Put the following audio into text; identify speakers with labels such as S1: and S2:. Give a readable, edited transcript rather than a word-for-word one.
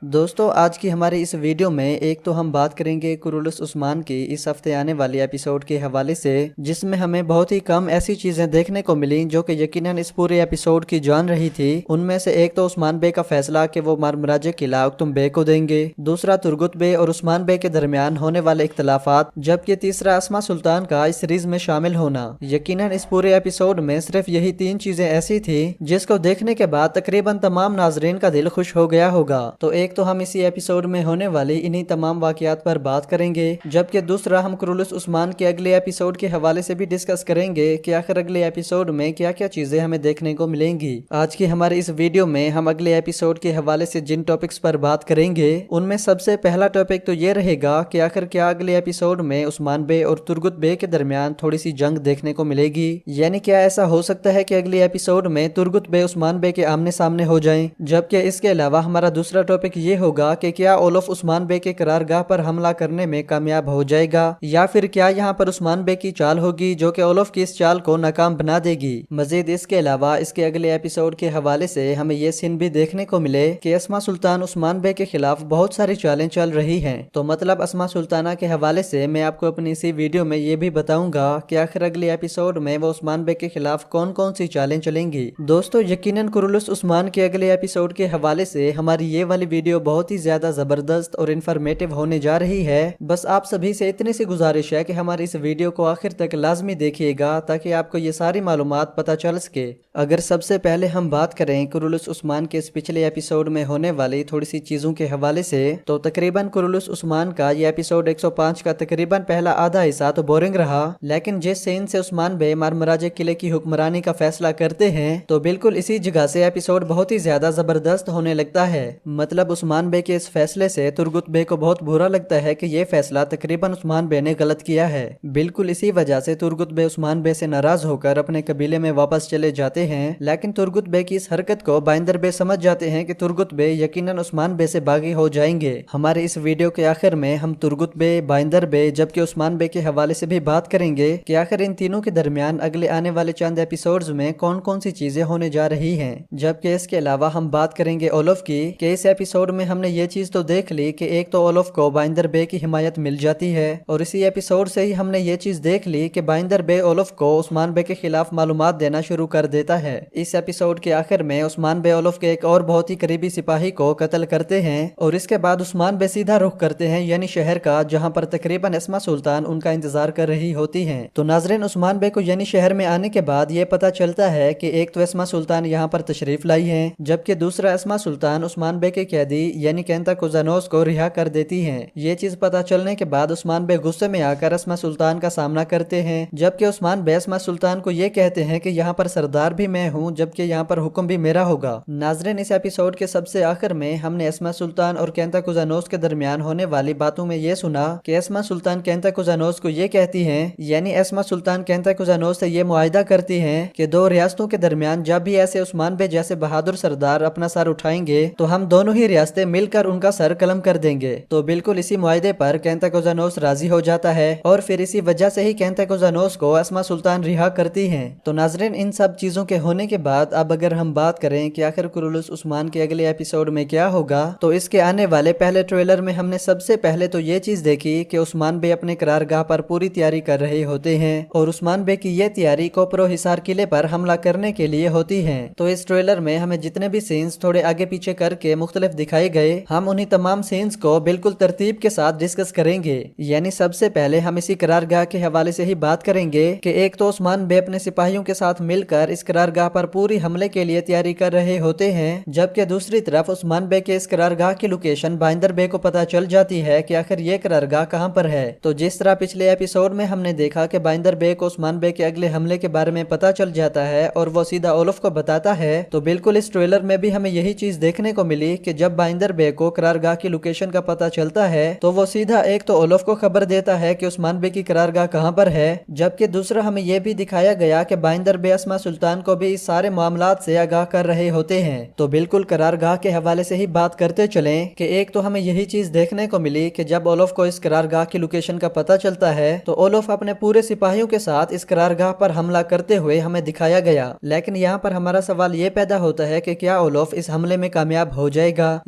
S1: دوستو آج کی ہماری اس ویڈیو میں ایک تو ہم بات کریں گے کرولس عثمان کی اس ہفتے آنے والی ایپیسوڈ کے حوالے سے، جس میں ہمیں بہت ہی کم ایسی چیزیں دیکھنے کو ملیں جو کہ یقیناً اس پورے ایپیسوڈ کی جان رہی تھی۔ ان میں سے ایک تو عثمان بے کا فیصلہ کہ وہ مارمراجے قلعہ اکتم بے کو دیں گے، دوسرا ترگت بے اور عثمان بے کے درمیان ہونے والے اختلافات، جبکہ تیسرا اسما سلطان کا اس سیریز میں شامل ہونا۔ یقیناً اس پورے ایپیسوڈ میں صرف یہی تین چیزیں ایسی تھی جس کو دیکھنے کے بعد تقریباً تمام ناظرین کا دل خوش ہو گیا ہوگا۔ تو ایک تو ہم اسی ایپیسوڈ میں ہونے والی انہی تمام واقعات پر بات کریں گے، جبکہ دوسرا ہم کرولس عثمان کے اگلے ایپیسوڈ کے حوالے سے بھی ڈسکس کریں گے کہ آخر اگلے ایپیسوڈ میں کیا کیا چیزیں ہمیں دیکھنے کو ملیں گی۔ آج کی ہماری اس ویڈیو میں ہم اگلے ایپیسوڈ کے حوالے سے جن ٹاپکس پر بات کریں گے ان میں سب سے پہلا ٹاپک تو یہ رہے گا کہ آخر کیا اگلے ایپیسوڈ میں عثمان بے اور ترگت بے کے درمیان تھوڑی سی جنگ دیکھنے کو ملے گی، یعنی کیا ایسا ہو سکتا ہے کہ اگلے ایپیسوڈ میں ترگت بے عثمان بے کے آمنے سامنے ہو جائیں۔ جبکہ اس کے علاوہ ہمارا دوسرا ٹاپک یہ ہوگا کہ کیا اولف عثمان بے کے قرارگاہ پر حملہ کرنے میں کامیاب ہو جائے گا، یا پھر کیا یہاں پر عثمان بے کی چال ہوگی جو کہ اولف کی اس چال کو ناکام بنا دے گی۔ مزید اس کے علاوہ اس کے اگلے ایپیسوڈ کے حوالے سے ہمیں یہ سین بھی دیکھنے کو ملے کہ اسما سلطان عثمان بے کے خلاف بہت ساری چالیں چل رہی ہیں۔ تو مطلب اسما سلطانہ کے حوالے سے میں آپ کو اپنی اسی ویڈیو میں یہ بھی بتاؤں گا کہ آخر اگلے ایپیسوڈ میں وہ عثمان بے کے خلاف کون کون سی چالیں چلیں گی۔ دوستو یقیناً کرولس عثمان کے اگلے ایپیسوڈ کے حوالے سے ہماری یہ والی ویڈیو بہت ہی زیادہ زبردست اور انفارمیٹو ہونے جا رہی ہے۔ بس آپ سبھی سے اتنی سی گزارش ہے کہ ہماری اس ویڈیو کو آخر تک لازمی دیکھیے گا تاکہ آپ کو یہ ساری معلومات پتہ چل سکے۔ اگر سب سے پہلے ہم بات کریں کرولس عثمان کے اس پچھلے ایپیسوڈ میں ہونے والی تھوڑی سی چیزوں کے حوالے سے، تو تقریباً کرولس عثمان کا یہ ایپیسوڈ 105 کا تقریباً پہلا آدھا حصہ تو بورنگ رہا، لیکن جس سین سے عثمان بے مارمراجے قلعے کی حکمرانی کا فیصلہ کرتے ہیں تو بالکل اسی جگہ سے ایپیسوڈ بہت ہی زیادہ زبردست ہونے لگتا ہے۔ مطلب عثمان بے کے اس فیصلے سے ترگت بے کو بہت برا لگتا ہے کہ یہ فیصلہ تقریباً عثمان بے نے غلط کیا ہے۔ بالکل اسی وجہ سے ترگت بے عثمان بے سے ناراض ہو کر اپنے قبیلے میں واپس چلے جاتے ہیں، لیکن ترگت بے کی اس حرکت کو بائندر بے سمجھ جاتے ہیں کہ ترگت بے یقیناً عثمان بے سے باغی ہو جائیں گے۔ ہمارے اس ویڈیو کے آخر میں ہم ترگت بے، بائندر بے جبکہ عثمان بے کے حوالے سے بھی بات کریں گے کہ آخر ان تینوں کے درمیان اگلے آنے والے چند ایپیسوڈز میں کون کون سی چیزیں ہونے جا رہی ہیں۔ جبکہ اس کے علاوہ ہم بات کریں گے اولف کی کہ اس ایپیسوڈ میں ہم نے یہ چیز تو دیکھ لی کہ ایک تو اولف کو بائندر بے کی حمایت مل جاتی ہے، اور اسی ایپیسوڈ سے ہی ہم نے یہ چیز دیکھ لی کہ بائندر بے اولف کو عثمان بے کے خلاف معلومات دینا شروع کر دیتا ہے۔ اس ایپیسوڈ کے آخر میں عثمان بے اولف کے ایک اور بہت ہی قریبی سپاہی کو قتل کرتے ہیں، اور اس کے بعد عثمان بے سیدھا رخ کرتے ہیں یعنی شہر کا، جہاں پر تقریباً اسما سلطان ان کا انتظار کر رہی ہوتی ہیں۔ تو ناظرین عثمان بے کو یعنی شہر میں آنے کے بعد یہ پتہ چلتا ہے کہ ایک تو اسما سلطان یہاں پر تشریف لائی ہیں، جبکہ دوسرا اسما سلطان عثمان بے کے قیدی یعنی کینتا کوزانوس کو رہا کر دیتی ہیں۔ یہ چیز پتہ چلنے کے بعد عثمان بے غصے میں آ کر اسما سلطان کا سامنا کرتے ہیں، جبکہ عثمان بے اسما سلطان کو یہ کہتے ہیں کہ یہاں پر سردار بھی میں ہوں، جبکہ یہاں پر حکم بھی میرا ہوگا۔ ناظرین اس ایپیسوڈ کے سب سے آخر میں ہم نے اسما سلطان اور کینتا کوزانوس کے درمیان ہونے والی باتوں میں یہ سنا کہ اسما سلطان کینتا کوزانوس کو یہ کہتی ہیں، یعنی اسما سلطان کینتا کوزانوس سے یہ معاہدہ کرتی ہیں کہ دو ریاستوں کے درمیان جب بھی ایسے عثمان بے جیسے بہادر سردار اپنا سر اٹھائیں گے تو ہم دونوں ہی ریاستیں مل کر ان کا سر قلم کر دیں گے۔ تو بالکل اسی معاہدے پر کینتا کوزانوس راضی ہو جاتا ہے، اور پھر اسی وجہ سے ہی کینتا کوزانوس کو اسما سلطان رہا کرتی ہیں۔ تو ناظرین ان سب چیزوں کے ہونے کے بعد اب اگر ہم بات کریں کہ آخر کرولس عثمان کے اگلے ایپیسوڈ میں کیا ہوگا، تو اس کے آنے والے پہلے ٹریلر میں ہم نے سب سے پہلے تو یہ چیز دیکھی کہ عثمان بے اپنے قرارگاہ پر پوری تیاری کر رہے ہوتے ہیں، اور عثمان بے کی یہ تیاری کوپرو حصار قلعے پر حملہ کرنے کے لیے ہوتی ہے۔ تو اس ٹریلر میں ہمیں جتنے بھی سینز تھوڑے آگے پیچھے کر کے مختلف دکھائے گئے، ہم انہی تمام سینز کو بالکل ترتیب کے ساتھ ڈسکس کریں گے۔ یعنی سب سے پہلے ہم اسی قرارگاہ کے حوالے سے ہی بات کریں گے کہ ایک تو عثمان بے اپنے سپاہیوں کے ساتھ مل کر اس قرارگاہ پر پوری حملے کے لیے تیاری کر رہے ہوتے ہیں، جبکہ دوسری طرف عثمان بے کے اس قرارگاہ کی لوکیشن بائندر بے کو پتہ چل جاتی ہے کہ آخر یہ قرارگاہ کہاں پر ہے۔ تو جس طرح پچھلے ایپیسوڈ میں ہم نے دیکھا کہ بائندر بے کو عثمان بے کے اگلے حملے کے بارے میں پتہ چل جاتا ہے اور وہ سیدھا اولف کو بتاتا ہے، تو بالکل اس ٹریلر میں بھی ہمیں یہی چیز دیکھنے کو ملی کہ جب بائندر بے کو قرارگاہ کی لوکیشن کا پتہ چلتا ہے تو وہ سیدھا ایک تو اولف کو خبر دیتا ہے کہ عثمان بے کی قرارگاہ کہاں پر ہے، جبکہ دوسرا ہمیں یہ بھی دکھایا گیا کہ بائندر بے اسما سلطان کو بھی اس سارے معاملات سے آگاہ کر رہے ہوتے ہیں۔ تو بالکل قرارگاہ کے حوالے سے ہی بات کرتے چلیں کہ ایک تو ہمیں یہی چیز دیکھنے کو ملی کہ جب اولف کو اس قرارگاہ کی لوکیشن کا پتہ چلتا ہے تو اولف اپنے پورے سپاہیوں کے ساتھ اس قرارگاہ پر حملہ کرتے ہوئے ہمیں دکھایا گیا، لیکن یہاں پر ہمارا سوال یہ پیدا ہوتا ہے کہ کیا اولف اس حملے میں کامیاب ہو جائے گا،